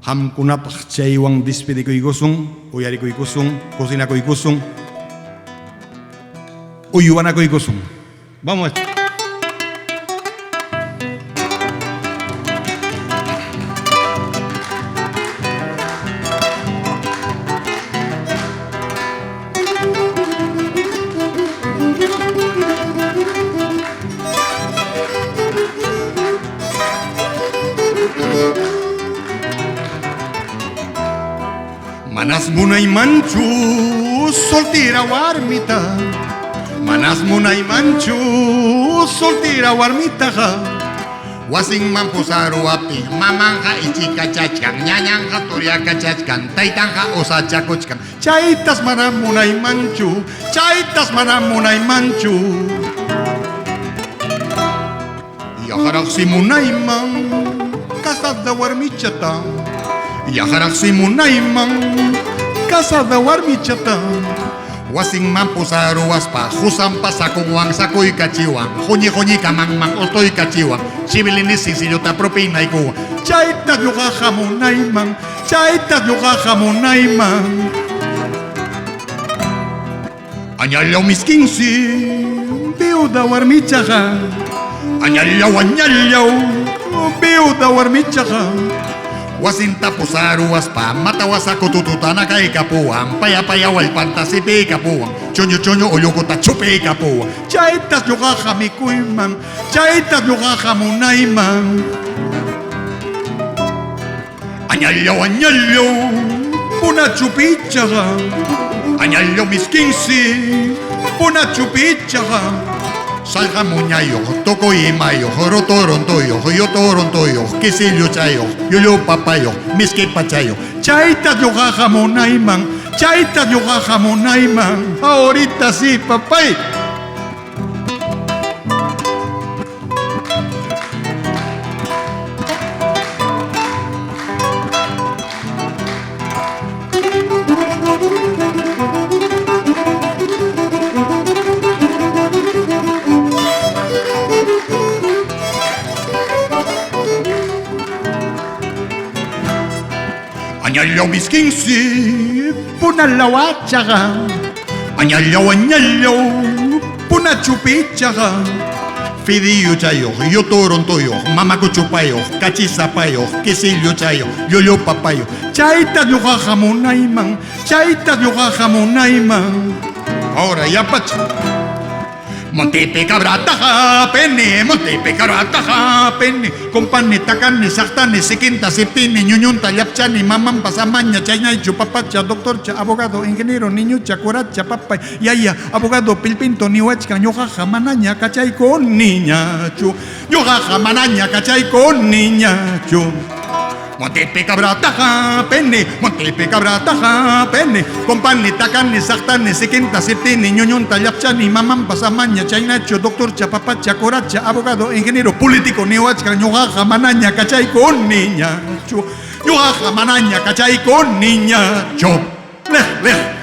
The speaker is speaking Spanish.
hamkunapaq chaywan despedikuykusun, uyarikuykusun, cocinakuykusun, uywanakuykusun. Vamos. Manas munay manchu soltera warmita, manas munay manchu soltera warmita. Wasing mampusaru api mamanja ichika chachkan, ñañanja turiaka chachkan, taytanja osacha kochkan. Chaitas mana munay manchu, chaitas mana munay manchu. Yaharak si munayman kasada warmichata. Yaharak si munayman kasada warmichata. Wasing mampusaru aspa husampa sakungwang sakuy kachiwang, honyi kamangmang otoy kachiwang, sibilinis sisiyota propina ikuwa. Chaita yukaha munayman, chaita yukaha munayman. Añalaw miskinsi biuda warmichaha, añalaw biuda warmichaha. Wasinta pusaru aspa matawasa kutututana kay kapuan, paya wal pantasipi kapuan, chonyo oyokota chupi kapuan. Chaitas yukaha mikuyman, chaitas yukaha munayman. Añalaw puna chupichaha, añalaw miskinsi puna chupichaha. Salga muñayo, toco y mayo, joro torontoyo, yo torontoyo, quesillo chayo, yo papayo, miski pachayo. Chaita yogaja monayman, chaita yogaja monayman. Ahorita sí, papay. Añalaw miskinsi puna lawachaga, añalaw puna chupichaga. Fidillo chayo, yo torontoyo, mamaco chupayo, cachizapayo, quesillo chayo, yo papayo. Chaita yugaja munayman, chaita yugaja munayman. Ahora ya pacha. Montepe cabrataja pene, montepe cabrataja pene. Companeta carne, sartane, sequenta, septine, ñuñunta, yapchani, mamam, pasamaña, chaynay, chupapacha, doctorcha, abogado, ingeniero, niñucha, coracha, papay, yaya, abogado, pilpinto, nihuachca, ñojaja, manaña, cachay con niña, chu. Ñojaja, manaña, cachay con niña, chu. Montepe cabrataja pene, montepe cabrataja pene. Companeta carne, sartane, sequenta, septine, ñoñunta, yapchani, mamam, pasamaña, chaynacho, doctor, chapapacha, coracha, abogado, ingeniero, político, neoachca, ñojaja, manaña, cachay con niña, chu. Ñojaja, manaña, cachay con niña, chu. Lej.